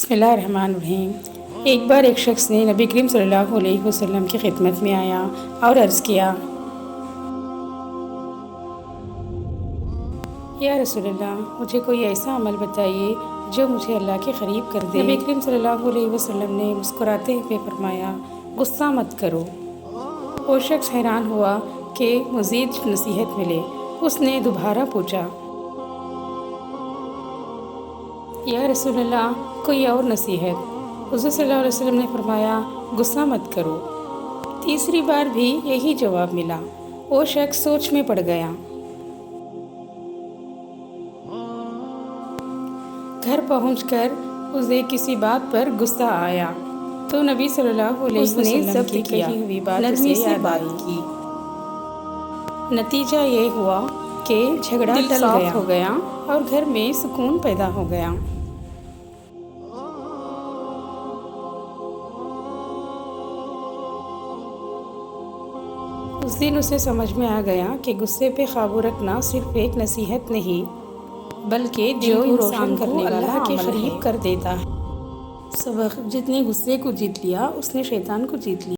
بسم اللہ الرحمن الرحیم۔ ایک بار ایک شخص نے نبی کریم صلی اللہ علیہ وسلم کی خدمت میں آیا اور عرض کیا، یا رسول اللہ، مجھے کوئی ایسا عمل بتائیے جو مجھے اللہ کے قریب کر دے۔ نبی کریم صلی اللہ علیہ وسلم نے مسکراتے ہوئے فرمایا، غصہ مت کرو۔ وہ شخص حیران ہوا کہ مزید نصیحت ملے۔ اس نے دوبارہ پوچھا، یا رسول اللہ، کوئی اور نصیحت؟ حضور صلی اللہ علیہ وسلم نے فرمایا، غصہ مت کرو۔ تیسری بار بھی یہی جواب ملا۔ وہ شخص سوچ میں پڑ گیا۔ گھر پہنچ کر اسے کسی بات پر غصہ آیا تو نبی صلی اللہ علیہ وسلم کی کہی ہوئی بات اسے یاد آئی۔ نتیجہ یہ ہوا کہ جھگڑا صاف ہو گیا اور گھر میں سکون پیدا ہو گیا۔ اس دن اسے سمجھ میں آ گیا کہ غصے پہ قابو رکھنا صرف ایک نصیحت نہیں بلکہ جو انسان کو اللہ کے قریب کر دیتا ہے۔ سبق: جتنے غصے کو جیت لیا اس نے شیطان کو جیت لیا۔